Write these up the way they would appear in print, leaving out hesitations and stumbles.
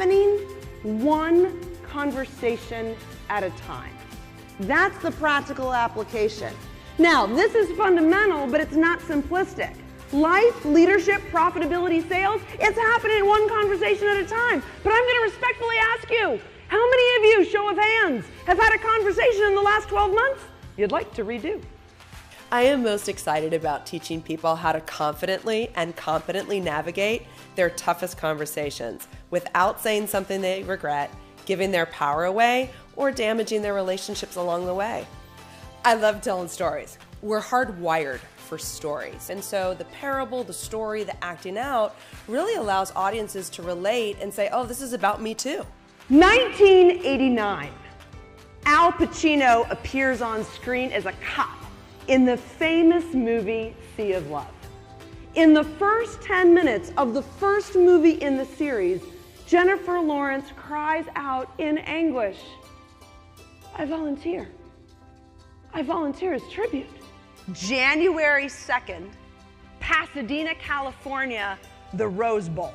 happening one conversation at a time. That's the practical application. Now, this is fundamental, but it's not simplistic. Life, leadership, profitability, sales, it's happening one conversation at a time. But I'm going to respectfully ask you, how many of you, show of hands, have had a conversation in the last 12 months you'd like to redo? I am most excited about teaching people how to confidently and competently navigate their toughest conversations without saying something they regret, giving their power away, or damaging their relationships along the way. I love telling stories. We're hardwired for stories. And so the parable, the story, the acting out really allows audiences to relate and say, oh, this is about me too. 1989, Al Pacino appears on screen as a cop in the famous movie Sea of Love. In the first 10 minutes of the first movie in the series, Jennifer Lawrence cries out in anguish, I volunteer. I volunteer as tribute. January 2nd, Pasadena, California, the Rose Bowl.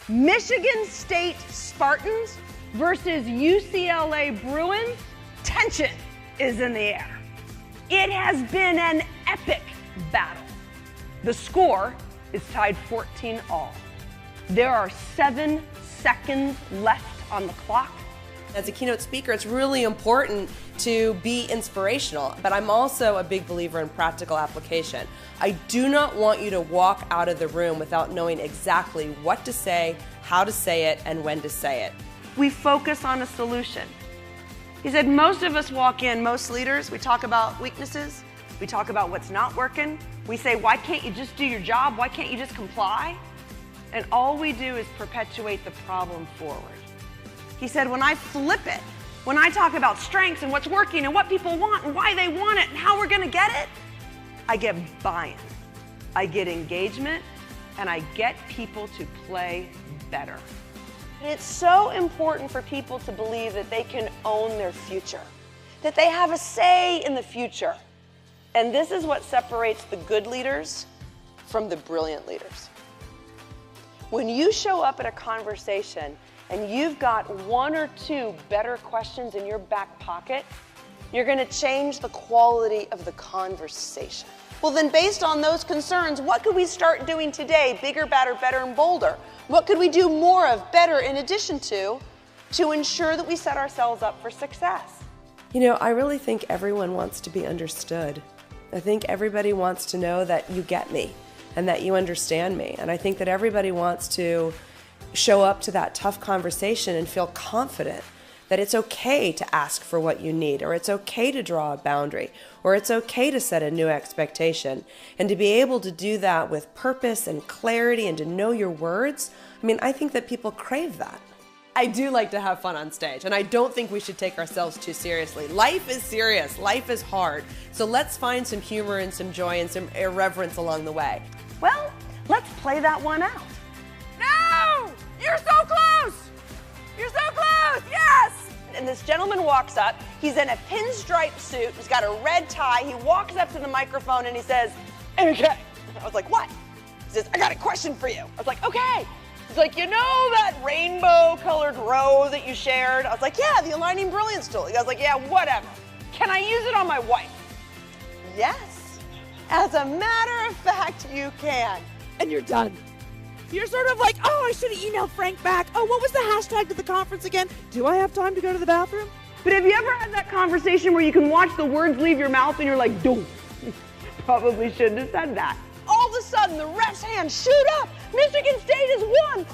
Michigan State Spartans versus UCLA Bruins. Tension is in the air. It has been an epic battle. The score is tied 14-all. There are 7 seconds left on the clock. As a keynote speaker, it's really important to be inspirational, but I'm also a big believer in practical application. I do not want you to walk out of the room without knowing exactly what to say, how to say it, and when to say it. We focus on a solution. He said most of us walk in, most leaders, we talk about weaknesses, we talk about what's not working, we say, why can't you just do your job, why can't you just comply? And all we do is perpetuate the problem forward. He said, when I flip it, when I talk about strengths and what's working and what people want and why they want it and how we're going to get it, I get buy-in, I get engagement, and I get people to play better. And it's so important for people to believe that they can own their future, that they have a say in the future. And this is what separates the good leaders from the brilliant leaders. When you show up at a conversation and you've got 1 or 2 better questions in your back pocket, you're going to change the quality of the conversation. Well, then based on those concerns, what could we start doing today? Bigger, badder, better, and bolder. What could we do more of, better, in addition to ensure that we set ourselves up for success? You know, I really think everyone wants to be understood. I think everybody wants to know that you get me and that you understand me. And I think that everybody wants to show up to that tough conversation and feel confident that it's okay to ask for what you need, or it's okay to draw a boundary, or it's okay to set a new expectation. And to be able to do that with purpose and clarity and to know your words, I mean, I think that people crave that. I do like to have fun on stage, and I don't think we should take ourselves too seriously. Life is serious, life is hard, so let's find some humor and some joy and some irreverence along the way. Well, let's play that one out. No! You're so close! You're so close! Yes! And this gentleman walks up. He's in a pinstripe suit. He's got a red tie. He walks up to the microphone and he says, AmyK. I was like, what? He says, I got a question for you. I was like, okay. He's like, you know that rainbow-colored row that you shared? I was like, yeah, the Aligning Brilliance tool. He was like, yeah, whatever. Can I use it on my wife? Yes. As a matter of fact, you can. And you're done. You're sort of like, oh, I should have emailed Frank back. Oh, what was the hashtag to the conference again? Do I have time to go to the bathroom? But have you ever had that conversation where you can watch the words leave your mouth and you're like, dude, probably shouldn't have said that. All of a sudden, the ref's hands shoot up. Michigan State has won.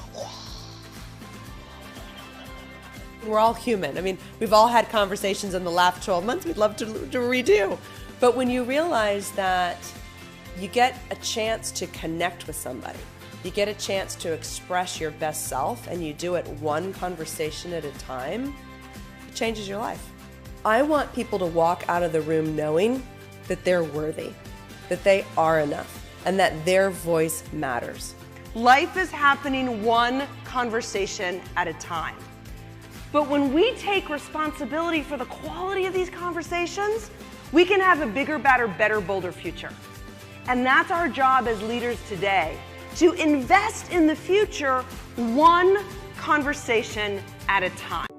We're all human. I mean, we've all had conversations in the last 12 months we'd love to redo. But when you realize that you get a chance to connect with somebody, you get a chance to express your best self, and you do it one conversation at a time, it changes your life. I want people to walk out of the room knowing that they're worthy, that they are enough, and that their voice matters. Life is happening one conversation at a time. But when we take responsibility for the quality of these conversations, we can have a bigger, badder, better, bolder future. And that's our job as leaders today, to invest in the future one conversation at a time.